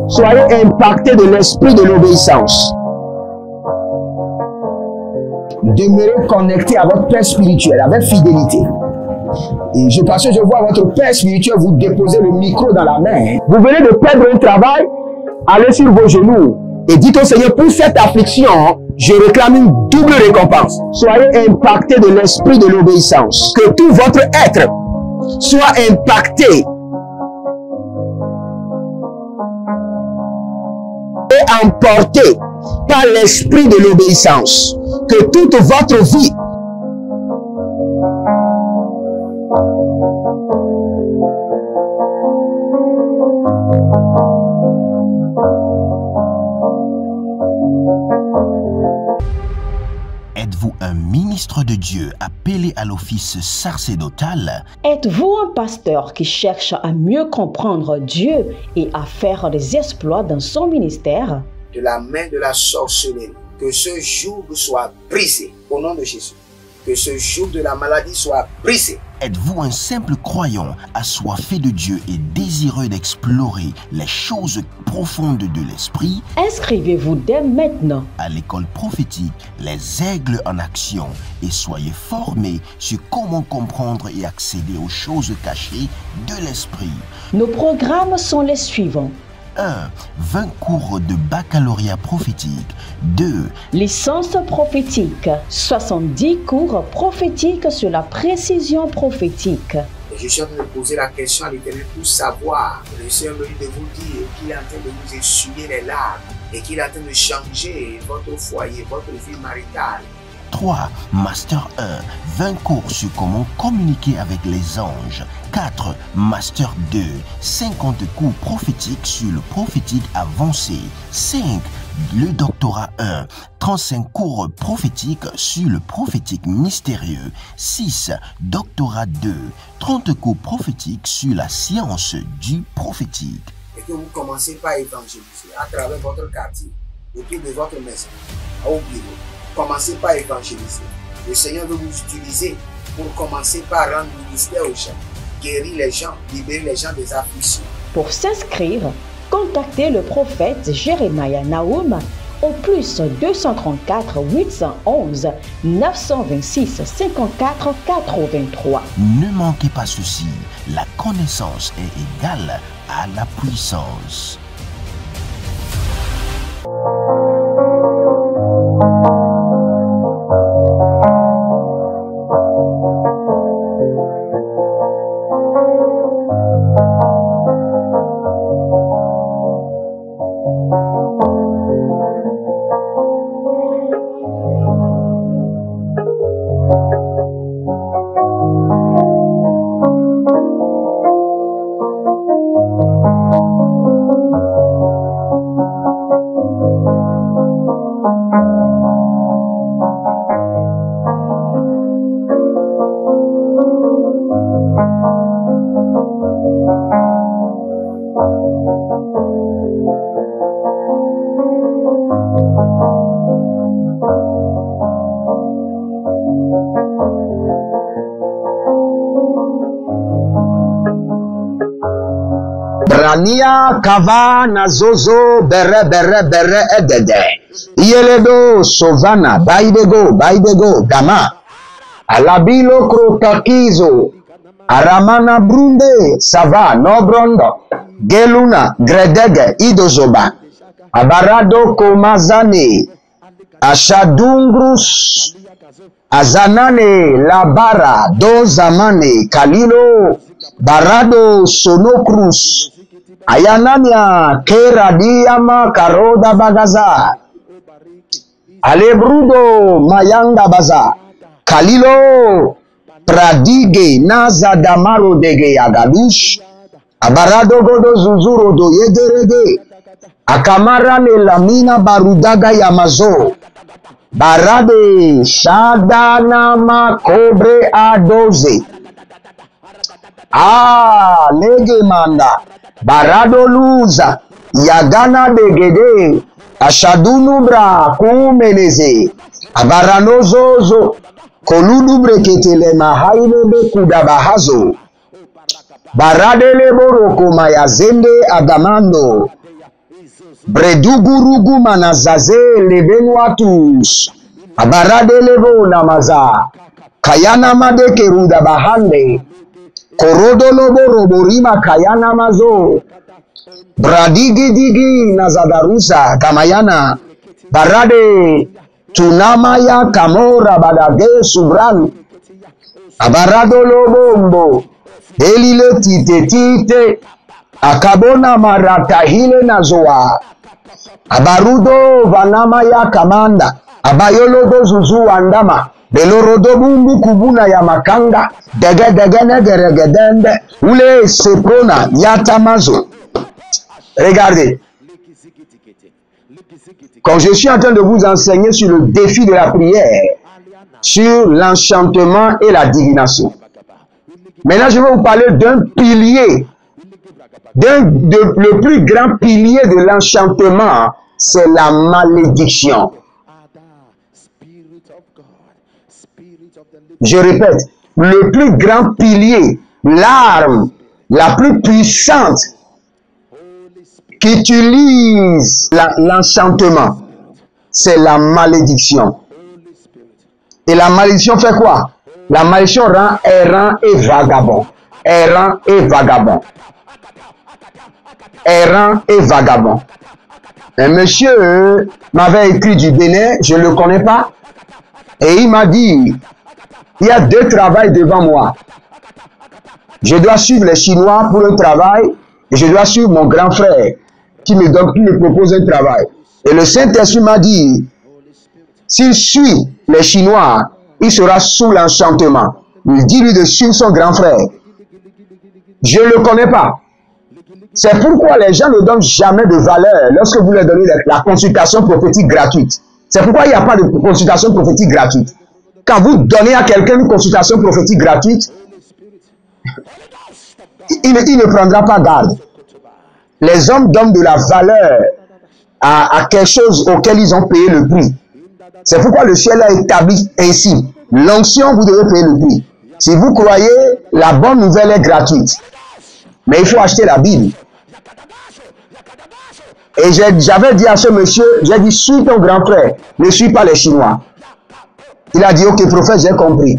Soyez impactés de l'esprit de l'obéissance. Demeurez connectés à votre Père spirituel avec fidélité. Et parce que je vois votre Père spirituel vous déposer le micro dans la main. Vous venez de perdre un travail, allez sur vos genoux et dites au Seigneur, pour cette affliction, je réclame une double récompense. Soyez impactés de l'esprit de l'obéissance. Que tout votre être soit impacté et emporté par l'esprit de l'obéissance. Que toute votre vie Êtes-vous un ministre de Dieu appelé à l'office sacerdotal? Êtes-vous un pasteur qui cherche à mieux comprendre Dieu et à faire des exploits dans son ministère? De la main de la sorcellerie, que ce joug soit brisé au nom de Jésus. Que ce joug de la maladie soit brisé. Êtes-vous un simple croyant assoiffé de Dieu et désireux d'explorer les choses profondes de l'esprit? Inscrivez-vous dès maintenant À l'école prophétique Les Aigles en Action et soyez formés sur comment comprendre et accéder aux choses cachées de l'esprit. Nos programmes sont les suivants. 1. 20 cours de baccalauréat prophétique. 2. Licence prophétique. 70 cours prophétiques sur la précision prophétique. Et je suis en train de poser la question à l'Éternel pour savoir. Le Seigneur me dit de vous dire qu'il est en train de vous essuyer les larmes et qu'il est en train de changer votre foyer, votre vie maritale. 3. Master 1. 20 cours sur comment communiquer avec les anges. 4. Master 2. 50 cours prophétiques sur le prophétique avancé. 5. Le doctorat 1. 35 cours prophétiques sur le prophétique mystérieux. 6. Doctorat 2. 30 cours prophétiques sur la science du prophétique. Et que vous commencez par évangéliser à travers votre quartier, autour de votre maison, au bureau. Commencez par évangéliser. Le Seigneur veut vous utiliser pour commencer par rendre ministère aux gens, guérir les gens, libérer les gens des afflictions. Pour s'inscrire, contactez le prophète Jérémia Naoum au plus 234 811 926 54 83. Ne manquez pas ceci, la connaissance est égale à la puissance. Rania kava na zozo bere edede. Yeledo sovana baidego dama. Alabilo krotakizo. Aramana brunde sava no brondo. Geluna gredege idozoba. Abarado komazane. Ashadungrus. Azanane labara do zamane kalilo. Barado sonokrus. Ayanania keradiama karoda bagaza. Alebrudo mayanga baza. Kalilo pradige naza damaro dege agadush. Abarado godo zuzuro do yederege. Akamara ne lamina barudaga yamazo. Barade shadana makobre adoze. Lege manda. Barado luza. Yagana degede. Ashadunubra kumeleze. Abaranozozo. Koludu breketele mahailebe kudabahazo. Baradele boroko mayazende agamando. Bredugurugu manazaze lebenuatus. Abaradele bo namaza. Kayana made keruda bahande. Korodolo boroborima kayana mazo. Bradigi digi nazadarusa kamayana. Barade tunamaya kamora badage subran. Abaradolo bombo. Elile tite tite. Akabona maratahile nazoa. Abarudo vanamaya kamanda. Abayolodo zuzu andama. Belorodo bumbu kubuna ya makanga. Dege dege negeregedende. Ule seprona yatamazo. Regardez. Quand je suis en train de vous enseigner sur le défi de la prière, sur l'enchantement et la divination. Maintenant, je vais vous parler d'un pilier. Le plus grand pilier de l'enchantement, c'est la malédiction. Je répète, le plus grand pilier, l'arme la plus puissante qui utilise l'enchantement, c'est la malédiction. Et la malédiction fait quoi? La malédiction rend errant et vagabond. Errant et vagabond. Errant et vagabond. Un monsieur m'avait écrit du Bénin, je ne le connais pas, et il m'a dit, il y a 2 travails devant moi. Je dois suivre les Chinois pour un travail, et je dois suivre mon grand frère qui me propose un travail. Et le Saint-Esprit m'a dit, s'il suit les Chinois, il sera sous l'enchantement. Il dit lui de suivre son grand frère. Je ne le connais pas. C'est pourquoi les gens ne donnent jamais de valeur lorsque vous leur donnez la consultation prophétique gratuite. C'est pourquoi il n'y a pas de consultation prophétique gratuite. Quand vous donnez à quelqu'un une consultation prophétique gratuite, il ne prendra pas garde. Les hommes donnent de la valeur à quelque chose auquel ils ont payé le prix. C'est pourquoi le ciel a établi ainsi. L'onction, vous devez payer le prix. Si vous croyez, la bonne nouvelle est gratuite. Mais il faut acheter la Bible. Et j'avais dit à ce monsieur, j'ai dit, suis ton grand frère, ne suis pas les Chinois. Il a dit, ok prophète, j'ai compris.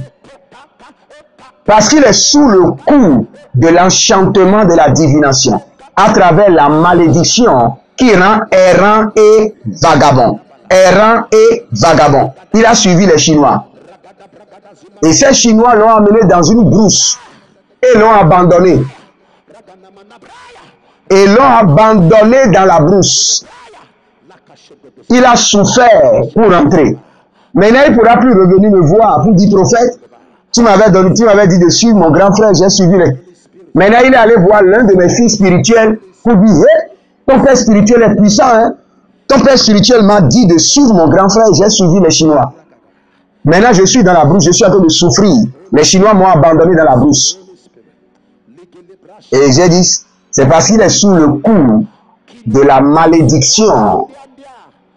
Parce qu'il est sous le coup de l'enchantement de la divination, à travers la malédiction qui rend errant et vagabond. Errant et vagabond. Il a suivi les Chinois. Et ces Chinois l'ont amené dans une brousse et l'ont abandonné. Et l'ont abandonné dans la brousse. Il a souffert pour rentrer. Maintenant, il ne pourra plus revenir me voir pour dire, prophète, tu m'avais dit de suivre mon grand frère, j'ai suivi les. Maintenant, il est allé voir l'un de mes fils spirituels pour dire, hey, ton père spirituel est puissant, hein? Ton père spirituel m'a dit de suivre mon grand frère, j'ai suivi les Chinois. Maintenant, je suis dans la brousse, je suis en train de souffrir. Les Chinois m'ont abandonné dans la brousse. Et j'ai dit, c'est parce qu'il est sous le coup de la malédiction.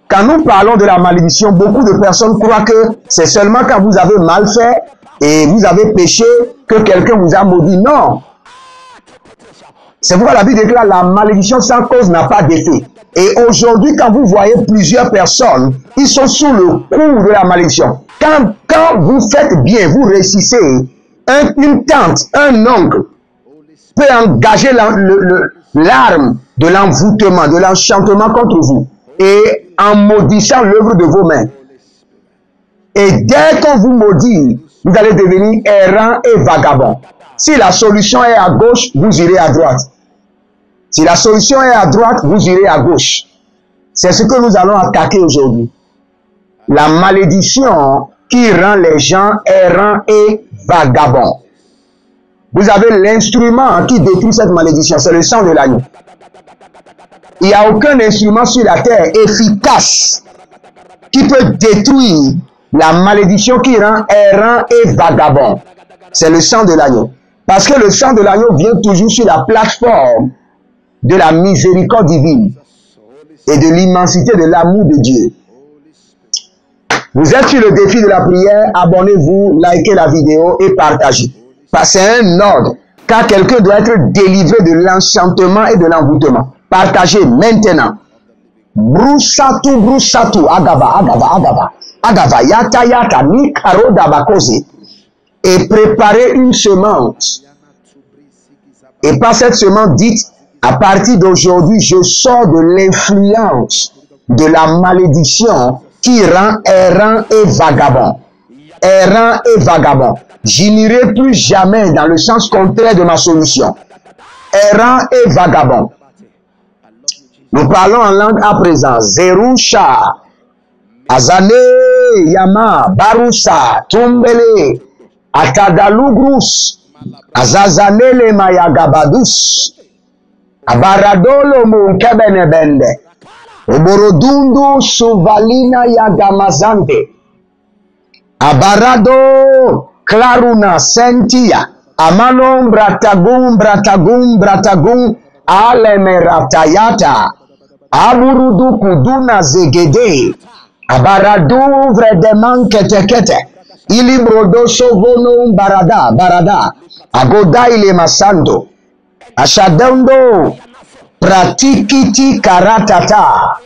Quand nous parlons de la malédiction, beaucoup de personnes croient que c'est seulement quand vous avez mal fait et vous avez péché que quelqu'un vous a maudit. Non. C'est pourquoi la Bible déclare la malédiction sans cause n'a pas d'effet. Et aujourd'hui, quand vous voyez plusieurs personnes, ils sont sous le coup de la malédiction. Quand vous faites bien, vous réussissez, une tante, un oncle peut engager l'arme de l'envoûtement, de l'enchantement contre vous et en maudissant l'œuvre de vos mains. Et dès qu'on vous maudit, vous allez devenir errant et vagabond. Si la solution est à gauche, vous irez à droite. Si la solution est à droite, vous irez à gauche. C'est ce que nous allons attaquer aujourd'hui. La malédiction qui rend les gens errants et vagabonds. Vous avez l'instrument qui détruit cette malédiction, c'est le sang de l'agneau. Il n'y a aucun instrument sur la terre efficace qui peut détruire la malédiction qui rend errant et vagabond. C'est le sang de l'agneau. Parce que le sang de l'agneau vient toujours sur la plateforme de la miséricorde divine et de l'immensité de l'amour de Dieu. Vous êtes sur le défi de la prière, abonnez-vous, likez la vidéo et partagez. C'est un ordre. Car quelqu'un doit être délivré de l'enchantement et de l'envoûtement. Partagez maintenant. Brusatu, agava, yata, ni karo dabakose. Et préparez une semence. Et par cette semence, dites, à partir d'aujourd'hui, je sors de l'influence de la malédiction qui rend errant et vagabond. Errant et vagabond. Je n'irai plus jamais dans le sens contraire de ma solution. Errant et vagabond. Nous parlons en langue à présent. Zerusha, Azane, Yama, Barusa, Tumbele, Atadalugrus, Azazanele Mayagabadus, Abaradolo Munkebenebende, Oborodundu Suvalina Yagamazante, Abarado Claruna Sentia, Amanon Bratagum, Alemeratayata, Aburudu Kuduna Zegede, Abaradu Vredeman Ketekete, Ilibrodo Sovono Barada, Agoda ile Masando, Ashadando, Pratikiti Karatata,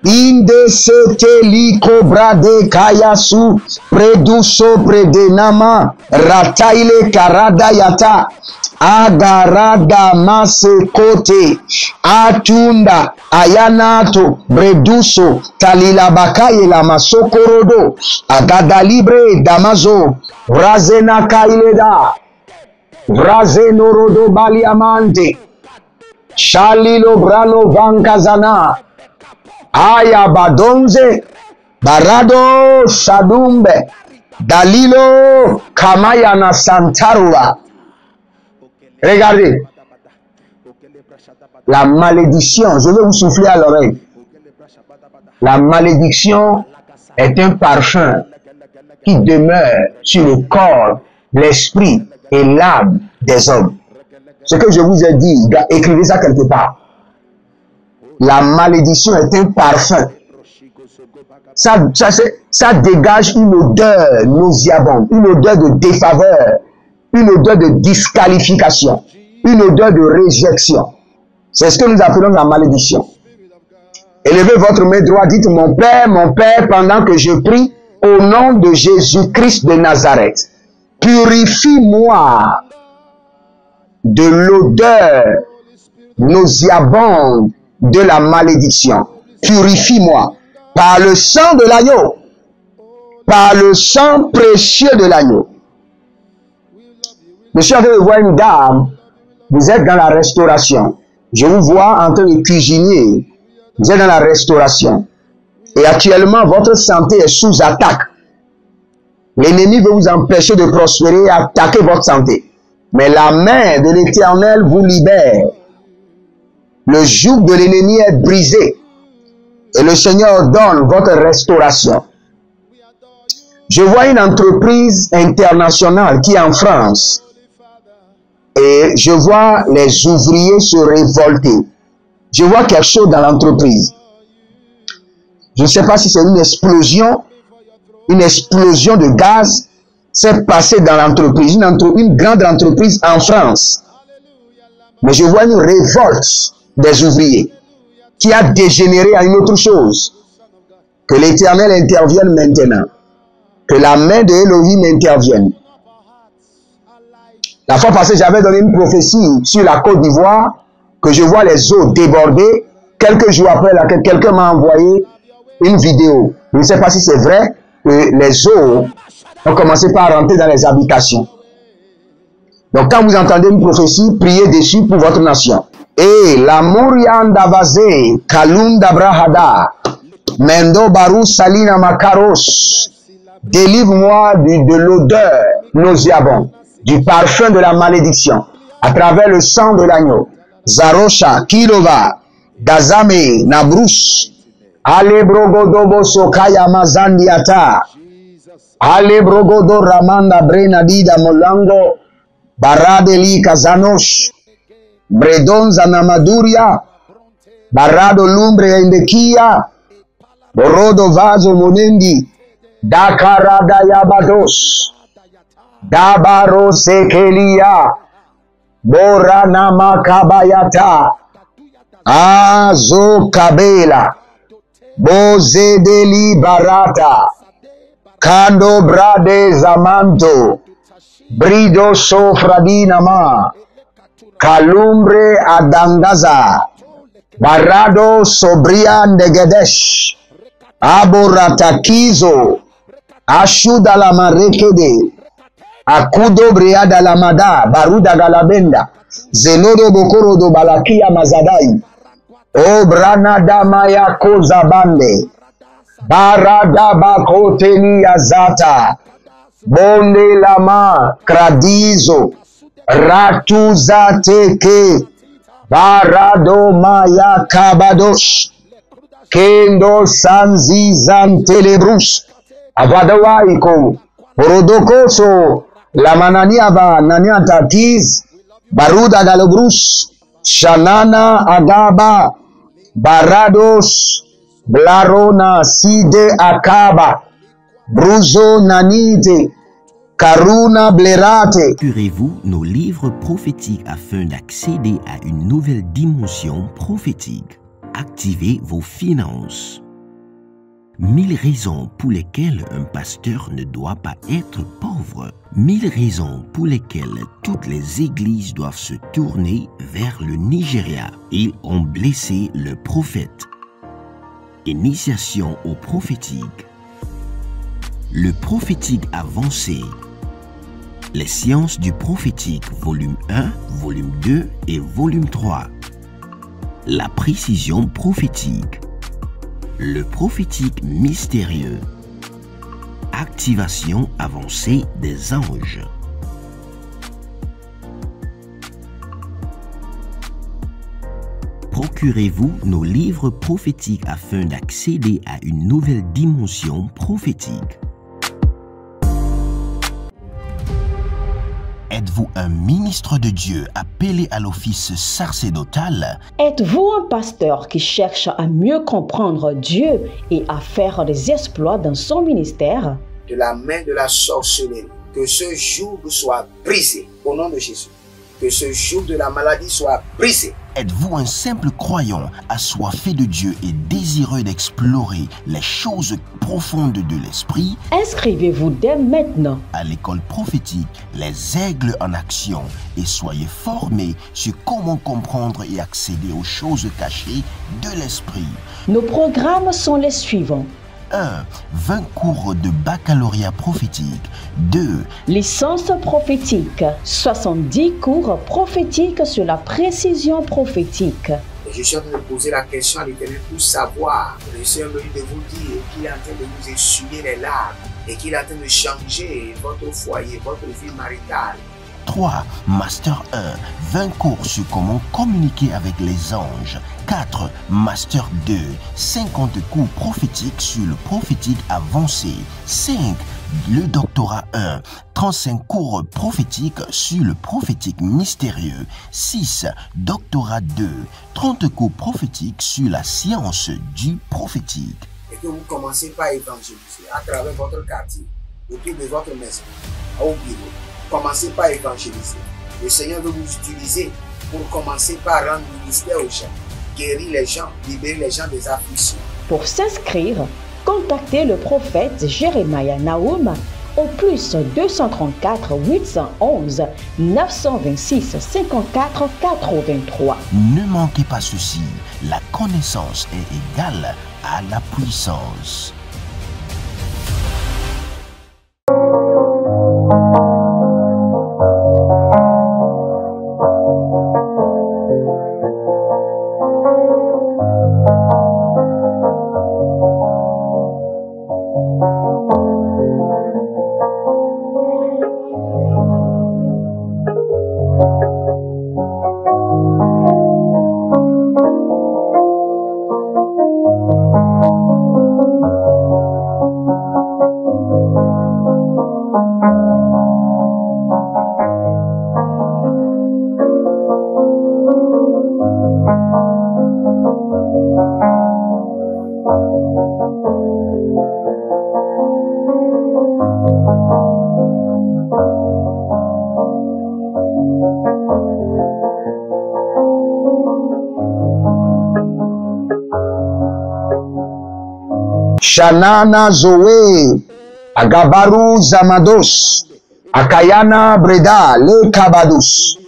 Inde sete liko brade kayasu preduso predenama rataile karada yata agarada masekote atunda ayanato breduso talilabakaye la masokorodo agada libre damazo vrazena kaileda vrazenorodo baliamante shalilo brano vankazana Aya badonze, barado shadumbe, dalilo kamayana santarua. Regardez, la malédiction, je vais vous souffler à l'oreille. La malédiction est un parfum qui demeure sur le corps, l'esprit et l'âme des hommes. Ce que je vous ai dit, écrivez ça quelque part. La malédiction est un parfum. Ça dégage une odeur nauséabonde, une odeur de défaveur, une odeur de disqualification, une odeur de réjection. C'est ce que nous appelons la malédiction. Élevez votre main droite, dites mon Père, pendant que je prie, au nom de Jésus-Christ de Nazareth, purifie-moi de l'odeur nauséabonde de la malédiction. Purifie-moi par le sang de l'agneau, par le sang précieux de l'agneau. Monsieur, vous voir une dame, vous êtes dans la restauration. Je vous vois en train de cuisiner. Vous êtes dans la restauration. Et actuellement, votre santé est sous attaque. L'ennemi veut vous empêcher de prospérer et attaquer votre santé. Mais la main de l'Éternel vous libère. Le joug de l'ennemi est brisé. Et le Seigneur donne votre restauration. Je vois une entreprise internationale qui est en France. Et je vois les ouvriers se révolter. Je vois quelque chose dans l'entreprise. Je ne sais pas si c'est une explosion de gaz s'est passée dans l'entreprise, une grande entreprise en France. Mais je vois une révolte des ouvriers qui a dégénéré à une autre chose. Que l'Éternel intervienne maintenant. Que la main de Elohim intervienne. La fois passée, j'avais donné une prophétie sur la Côte d'Ivoire, que je vois les eaux déborder. Quelques jours après, quelqu'un m'a envoyé une vidéo. Je ne sais pas si c'est vrai que les eaux ont commencé par rentrer dans les habitations. Donc quand vous entendez une prophétie, priez dessus pour votre nation. Et la Murianda Vazé, Kalunda Brahada, Mendo Barou Salina Makaros, délivre-moi de l'odeur nauséabonde, du parfum de la malédiction, à travers le sang de l'agneau. Zarosha, Kilova, Dazame, Nabrus, Ale Brogodobo Sokaya Mazandiata, Ale Brogodo Ramanda Brenadida Molango, Baradeli Kazanosh, Bredon Zanamaduria, Barado Lumbre Endekia, Borodo Vaso Monendi, Dakarada Yabados, Dabaro sekelia. Boranama kabayata. Azo kabela. Bozedeli barata. Kando brade zamanto. Brido sofradinama. Kalumbre adangaza. Barado sobria negedesh. Aboratakizo. Ashuda la marekede. Akudo briada la mada. Baruda galabenda. Zelodo bokoro do balakia mazadai. O branada maya kozabande. Barada bakoteni azata. Bonde lama kradizo. Ratuza teke. Barado maya kabadosh. Kendo sanzi zantelebrus. Avadawaiko. Borodokoso. La mananiava naniata tiz. Baruda galobrus. Shanana agaba. Barados. Blarona side akaba. Bruzo nanite. Karuna blerate. Procurez-vous nos livres prophétiques afin d'accéder à une nouvelle dimension prophétique. Activez vos finances. 1000 raisons pour lesquelles un pasteur ne doit pas être pauvre. 1000 raisons pour lesquelles toutes les églises doivent se tourner vers le Nigeria. Ils ont blessé le prophète. Initiation au prophétique. Le prophétique avancé. Les sciences du prophétique, volume 1, volume 2 et volume 3. La précision prophétique. Le prophétique mystérieux. Activation avancée des anges. Procurez-vous nos livres prophétiques afin d'accéder à une nouvelle dimension prophétique. Êtes-vous un ministre de Dieu appelé à l'office sacerdotal? Êtes-vous un pasteur qui cherche à mieux comprendre Dieu et à faire des exploits dans son ministère? De la main de la sorcellerie, que ce joug soit brisé au nom de Jésus. Que ce joug de la maladie soit brisé. Êtes-vous un simple croyant assoiffé de Dieu et désireux d'explorer les choses profondes de l'esprit? Inscrivez-vous dès maintenant À l'école prophétique, les aigles en action, et soyez formés sur comment comprendre et accéder aux choses cachées de l'esprit. Nos programmes sont les suivants. 1. 20 cours de baccalauréat prophétique. 2. Licence prophétique. 70 cours prophétiques sur la précision prophétique. Et je suis en train de poser la question à l'Éternel pour savoir. Le Seigneur me dit de vous dire qu'il est en train de vous essuyer les larmes et qu'il est en train de changer votre foyer, votre vie maritale. 3. Master 1. 20 cours sur comment communiquer avec les anges. 4. Master 2. 50 cours prophétiques sur le prophétique avancé. 5. Le doctorat 1. 35 cours prophétiques sur le prophétique mystérieux. 6. Doctorat 2. 30 cours prophétiques sur la science du prophétique. Et que vous commencez par évangéliser à travers votre quartier, autour de votre maison, au bureau. Commencez par évangéliser. Le Seigneur veut vous utiliser pour commencer par rendre ministère aux gens, guérir les gens, libérer les gens des afflictions. Pour s'inscrire, contactez le prophète Jérémia Naoum au plus 234 811 926 54 83. Ne manquez pas ceci, la connaissance est égale à la puissance. Shanana Zoe, Agabaru Zamados, Akayana Breda, Le Kabadus,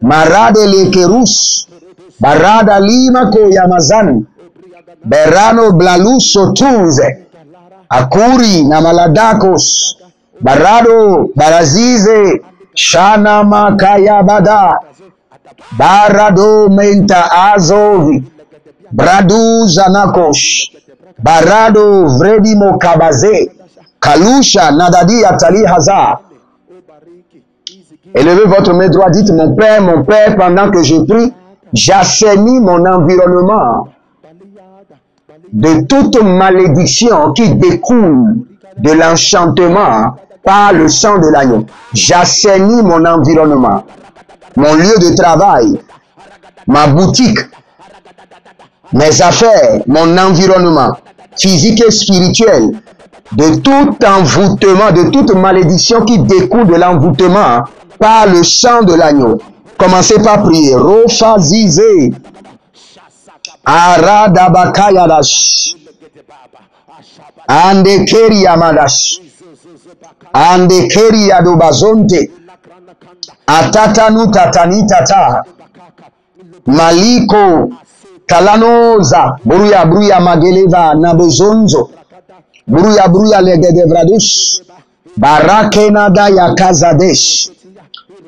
Marade Le Kerus, Barada Lima Koyamazan, Berano Blalus Sotunze, Akuri Namaladakos, Barado Barazize, Shana Makayabada, Barado Menta Azovi, Bradu Zanakosh, Barado Vredimo Kabaze, Kalusha Nadadi Atali Hazar. Élevez votre main droite, dites mon Père, pendant que je prie, j'assainis mon environnement de toute malédiction qui découle de l'enchantement par le sang de l'agneau. J'assainis mon environnement, mon lieu de travail, ma boutique, mes affaires, mon environnement physique et spirituel, de tout envoûtement, de toute malédiction qui découle de l'envoûtement par le sang de l'agneau. Commencez par prier. Rofazize, Aradabakayadash, Andekeri Amadash, Andekeri Adobazonte, Atatanu Tatani Tata, Maliko, Kalanoza, Bruya Bruya Mageleva, Nabozonzo, Bruya Bruya Legedevradus, Barakenada Yakazadesh,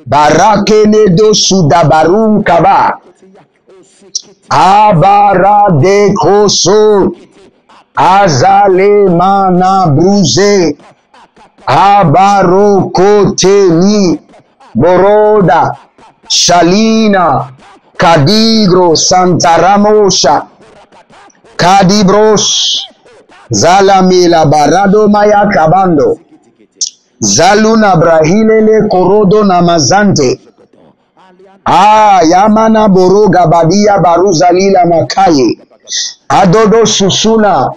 Barakenedo Sudabarum Kaba, Abara de Koso, Azale Mana Bruze, Abaro Koteni, Boroda, Shalina, Kadigro, Santaramosha, Kadibros, Zalamila Barado Maya Kabando, Zaluna Brahilele Korodo Namazante, Yamana Boroga Badia Baruzalila Makaye, Adodo Susuna,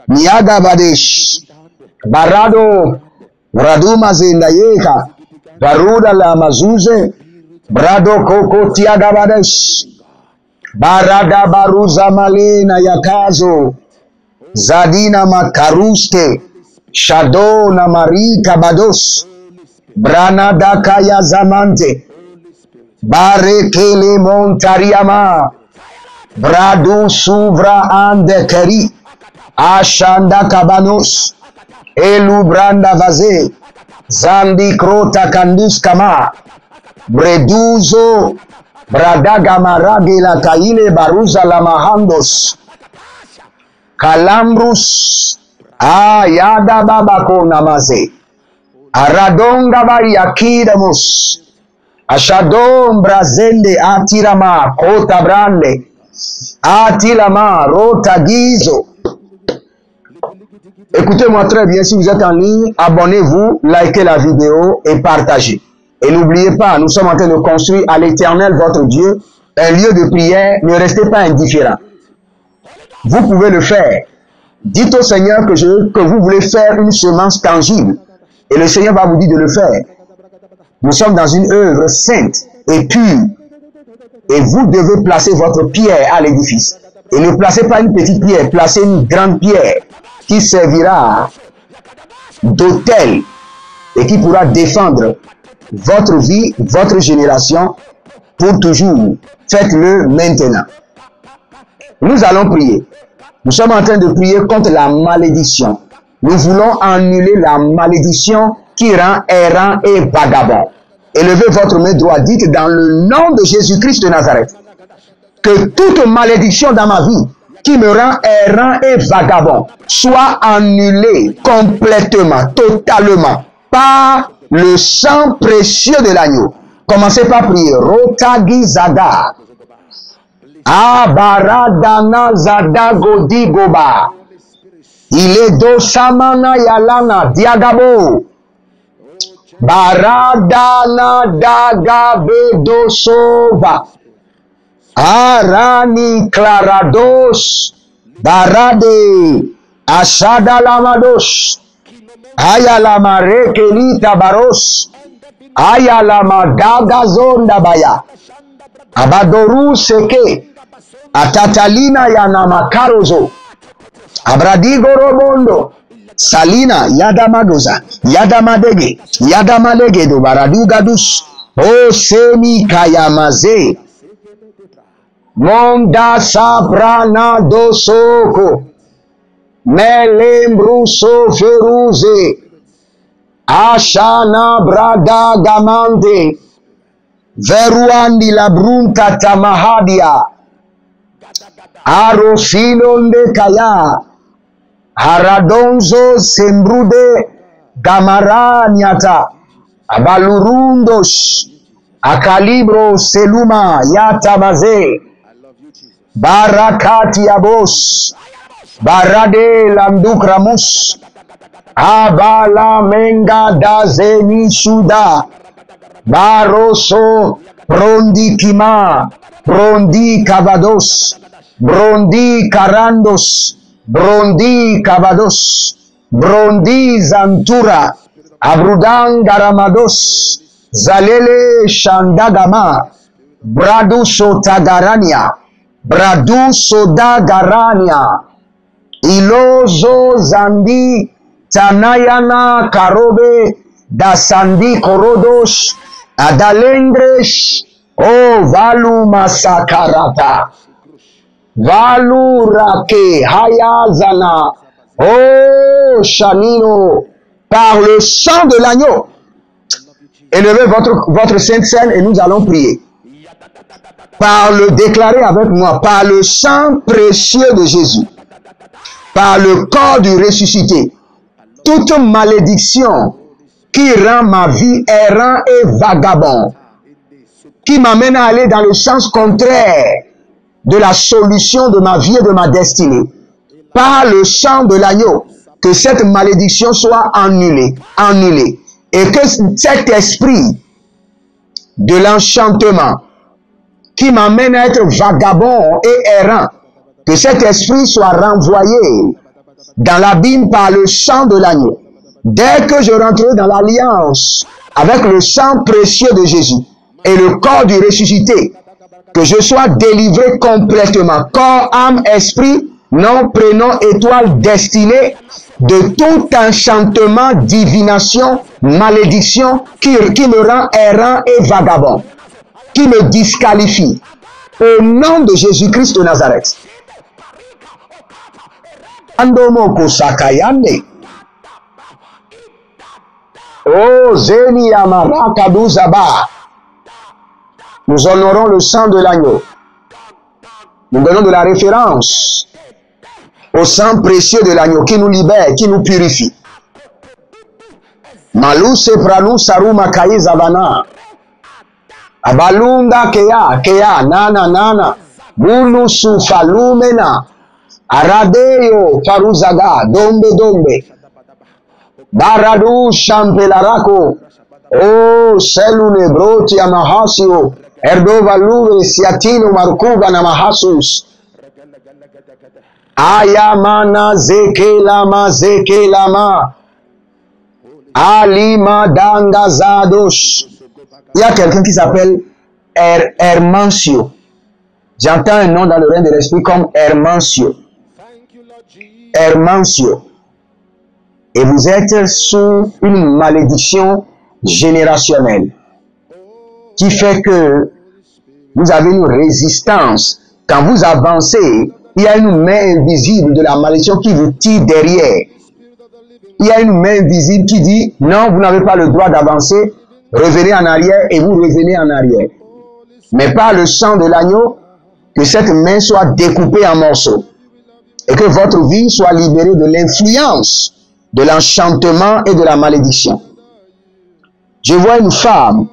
Niaga Badesh, Barado, Braduma Zendayeka, Baruda La Mazuze, Brado Koko Tiaga Badesh, Barada Baruza Malena Yakazo, Zadina Makaruste, Shado na Marika Bados, Branada Kaya Zamante, Barekele Montariama, Bradu Suvra Andekeri, Ashanda Kabanos, Elu Branda Vaze, Zandi Krota Kandus Kama, Breduzo, Bradaga Maragi la Kaile Baruza la Mahandos, Kalambrus, Yada Babako Namaze, Aradonga Variakidamus, Ashadom Brazende Atirama, Kota Brande, Atilama, Rota Gizo. Écoutez-moi très bien, si vous êtes en ligne, abonnez-vous, likez la vidéo et partagez. Et n'oubliez pas, nous sommes en train de construire à l'Éternel, votre Dieu, un lieu de prière. Ne restez pas indifférents. Vous pouvez le faire. Dites au Seigneur que vous voulez faire une semence tangible. Et le Seigneur va vous dire de le faire. Nous sommes dans une œuvre sainte et pure. Et vous devez placer votre pierre à l'édifice. Et ne placez pas une petite pierre, placez une grande pierre qui servira d'autel et qui pourra défendre votre vie, votre génération pour toujours. Faites-le maintenant. Nous allons prier. Nous sommes en train de prier contre la malédiction. Nous voulons annuler la malédiction qui rend errant et vagabond. Élevez votre main droite, dites dans le nom de Jésus-Christ de Nazareth, que toute malédiction dans ma vie qui me rend errant et vagabond soit annulée complètement, totalement, par le sang précieux de l'agneau. Commencez par prier. Rotagi Zada. Abaradana Zada Godi Goba. Il est do Samana Yalana Diagabo. Baradana Dagabe Dosova. Arani Clarados. Barade. Ashada Lamados. Ayalama Rekelita Baros. Ayalama Dagazonda Baya. Abadoru Seke. Atatalina Yanama Karozo. Abradigo robondo. Salina yadamadoza. Yadamadege. Yadamalege do baradugadus. O semi kayamaze. Monda sabrana dosoko. Melembruso feruze. Ashana brada gamante. Veruandi la brunta tamahadia. Arofilonde kaya. Haradonzo sembrude gamaraniata. Abalurundos. Akalibro seluma yatamaze. Barakati abos. Barade lamdukramus. Abala menga dazeni suda. Baroso prondi kima. Prondi cavados. Brondi carandos. Brondi cavados. Brondi zantura. Abrudan garamados. Zalele shandagama. Braduso tagarania. Braduso dagarania. Ilozo zandi tanayana karobe dasandi korodos adalengres o valu masakarata valu rake hayazana o shanino par le sang de l'agneau. Élevez votre sainte scène et nous allons prier. Par le déclarer avec moi, par le sang précieux de Jésus, par le corps du ressuscité, toute malédiction qui rend ma vie errant et vagabond, qui m'amène à aller dans le sens contraire de la solution de ma vie et de ma destinée, par le sang de l'agneau, que cette malédiction soit annulée, et que cet esprit de l'enchantement qui m'amène à être vagabond et errant, que cet esprit soit renvoyé dans l'abîme par le sang de l'agneau. Dès que je rentrerai dans l'alliance avec le sang précieux de Jésus et le corps du ressuscité, que je sois délivré complètement, corps, âme, esprit, nom, prénom, étoile, destinée, de tout enchantement, divination, malédiction qui me rend errant et vagabond, qui me disqualifie. Au nom de Jésus-Christ de Nazareth. Andomoko sakayande. Oh Zeni Amara Kaduzaba. Nous honorons le sang de l'agneau. Nous donnons de la référence au sang précieux de l'agneau qui nous libère, qui nous purifie. Malou Sepranou Saruma Kaizavana. Abalunda kea nana bulu sufalumena aradeyo faruzaga dombe baradu champelarako o selune broti amahasio erdova luve siatino markuga na mahasus ayamana zekelama alima danga zados. Il y a quelqu'un qui s'appelle Hermancio. J'entends un nom dans le règne de l'esprit comme Hermancio. Hermancio. Et vous êtes sous une malédiction générationnelle qui fait que vous avez une résistance. Quand vous avancez, il y a une main invisible de la malédiction qui vous tire derrière. Il y a une main invisible qui dit non, vous n'avez pas le droit d'avancer. Revenez en arrière et vous revenez en arrière. Mais par le sang de l'agneau, que cette main soit découpée en morceaux et que votre vie soit libérée de l'influence, de l'enchantement et de la malédiction. Je vois une femme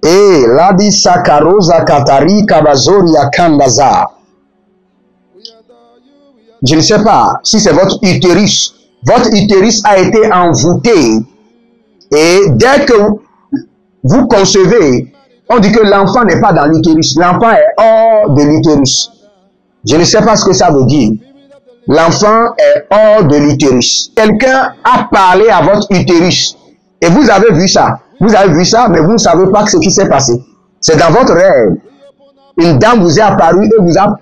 et Ladi Sakarosa Katari Kabazoria Kandaza. Je ne sais pas si c'est votre utérus. Votre utérus a été envoûté. Et dès que vous concevez, on dit que l'enfant n'est pas dans l'utérus. L'enfant est hors de l'utérus. Je ne sais pas ce que ça veut dire. L'enfant est hors de l'utérus. Quelqu'un a parlé à votre utérus. Et vous avez vu ça. Vous avez vu ça, mais vous ne savez pas ce qui s'est passé. C'est dans votre rêve. Une dame vous est apparue et vous a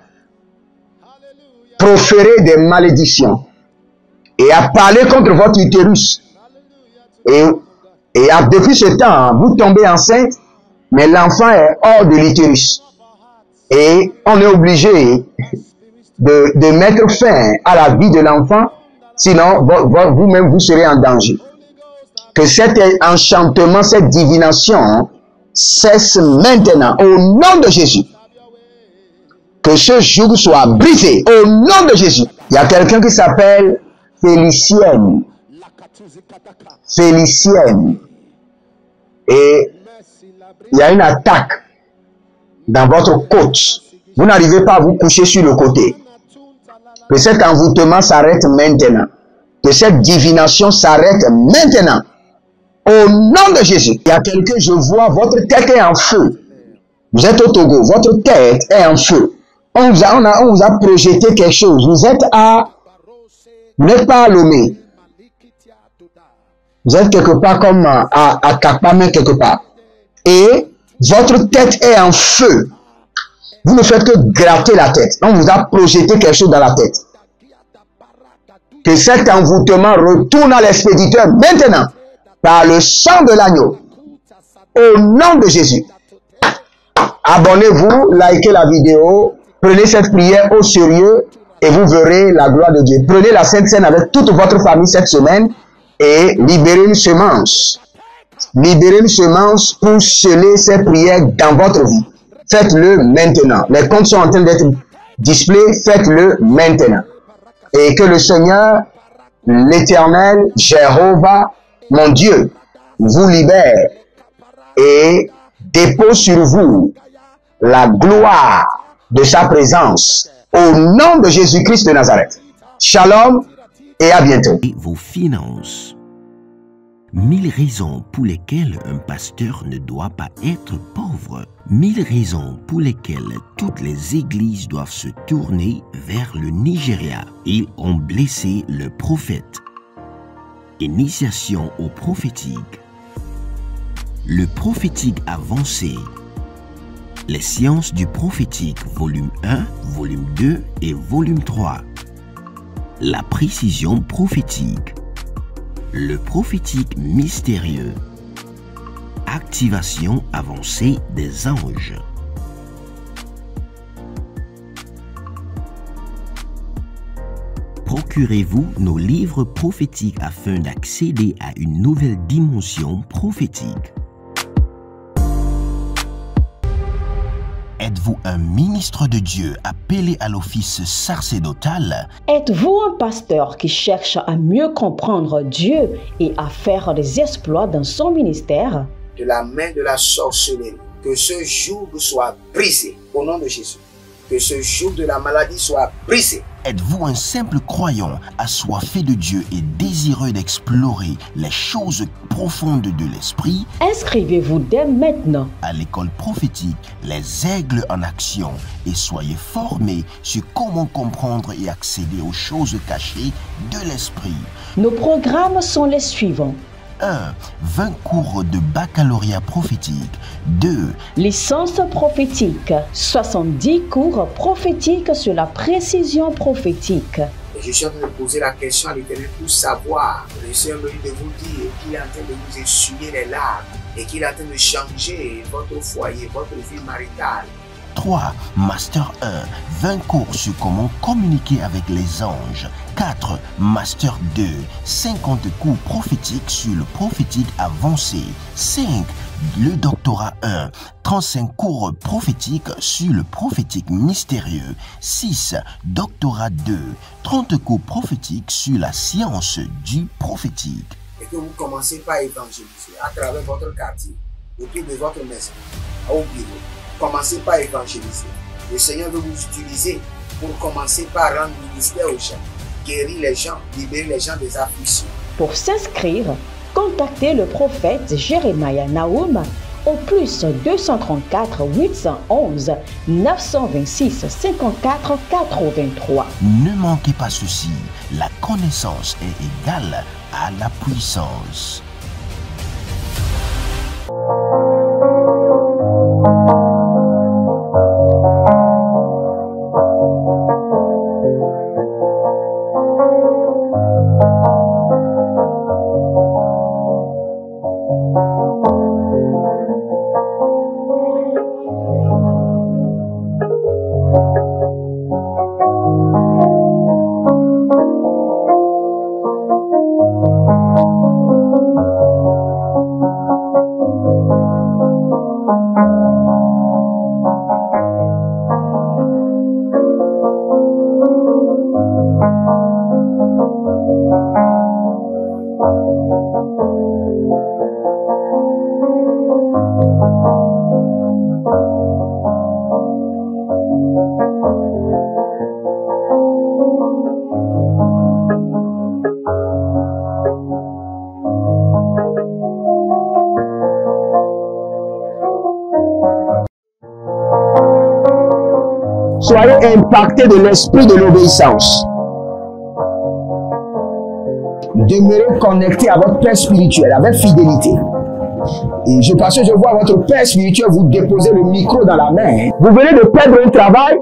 proférer des malédictions et à parler contre votre utérus. Et depuis ce temps, vous tombez enceinte, mais l'enfant est hors de l'utérus. Et on est obligé de mettre fin à la vie de l'enfant, sinon vous-même vous serez en danger. Que cet enchantement, cette divination cesse maintenant au nom de Jésus. Que ce joug soit brisé au nom de Jésus. Il y a quelqu'un qui s'appelle Félicienne. Félicienne. Et il y a une attaque dans votre côte. Vous n'arrivez pas à vous coucher sur le côté. Que cet envoûtement s'arrête maintenant. Que cette divination s'arrête maintenant. Au nom de Jésus. Il y a quelqu'un, je vois, votre tête est en feu. Vous êtes au Togo, votre tête est en feu. On vous a projeté quelque chose. Vous n'êtes pas à Lomé. Vous êtes quelque part comme à Kapamé quelque part. Et votre tête est en feu. Vous ne faites que gratter la tête. On vous a projeté quelque chose dans la tête. Que cet envoûtement retourne à l'expéditeur maintenant. Par le sang de l'agneau. Au nom de Jésus. Abonnez-vous, likez la vidéo. Prenez cette prière au sérieux et vous verrez la gloire de Dieu. Prenez la Sainte Seine avec toute votre famille cette semaine et libérez une semence. Libérez une semence pour sceller ces prières dans votre vie. Faites-le maintenant. Les comptes sont en train d'être displayés. Faites-le maintenant. Et que le Seigneur, l'Éternel, Jéhovah, mon Dieu, vous libère et dépose sur vous la gloire de sa présence au nom de Jésus-Christ de Nazareth. Shalom et à bientôt. Et vos finances. 1000 raisons pour lesquelles un pasteur ne doit pas être pauvre. 1000 raisons pour lesquelles toutes les églises doivent se tourner vers le Nigeria. Ils ont blessé le prophète. Initiation au prophétique. Le prophétique avancé. Les sciences du prophétique, volume 1, volume 2 et volume 3. La précision prophétique. Le prophétique mystérieux. Activation avancée des anges. Procurez-vous nos livres prophétiques afin d'accéder à une nouvelle dimension prophétique. Êtes-vous un ministre de Dieu appelé à l'office sacerdotal? Êtes-vous un pasteur qui cherche à mieux comprendre Dieu et à faire des exploits dans son ministère? De la main de la sorcellerie, que ce joug soit brisé au nom de Jésus. Que ce joug de la maladie soit brisé. Êtes-vous un simple croyant assoiffé de Dieu et désireux d'explorer les choses profondes de l'esprit? Inscrivez-vous dès maintenant À l'école prophétique, les aigles en action, et soyez formés sur comment comprendre et accéder aux choses cachées de l'esprit. Nos programmes sont les suivants. 1. 20 cours de baccalauréat prophétique. 2. Licence prophétique. 70 cours prophétiques sur la précision prophétique. Et je suis en train de poser la question à l'Éternel pour savoir. Le Seigneur me dit de vous dire qu'il est en train de vous essuyer les larmes et qu'il est en train de changer votre foyer, votre vie maritale. 3. Master 1. 20 cours sur comment communiquer avec les anges. 4. Master 2. 50 cours prophétiques sur le prophétique avancé. 5. Le doctorat 1. 35 cours prophétiques sur le prophétique mystérieux. 6. Doctorat 2. 30 cours prophétiques sur la science du prophétique. Et que vous commencez par évangéliser à travers votre quartier, autour de votre maison, au bureau. Commencez par évangéliser. Le Seigneur veut vous utiliser pour commencer par rendre ministère aux gens, guérir les gens, libérer les gens des afflictions. Pour s'inscrire, contactez le prophète Jérémia Naoum au plus 234 811 926 54 83. Ne manquez pas ceci, la connaissance est égale à la puissance. Soyez impactés de l'esprit de l'obéissance. Demeurez connectés à votre Père spirituel avec fidélité. Et parce que je vois votre Père spirituel vous déposer le micro dans la main. Vous venez de perdre un travail,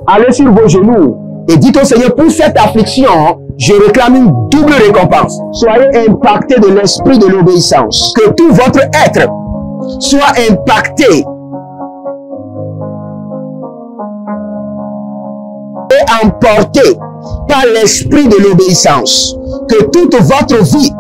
allez sur vos genoux et dites au Seigneur, pour cette affliction, je réclame une double récompense. Soyez impactés de l'esprit de l'obéissance. Que tout votre être soit impacté et emporté par l'esprit de l'obéissance. Que toute votre vie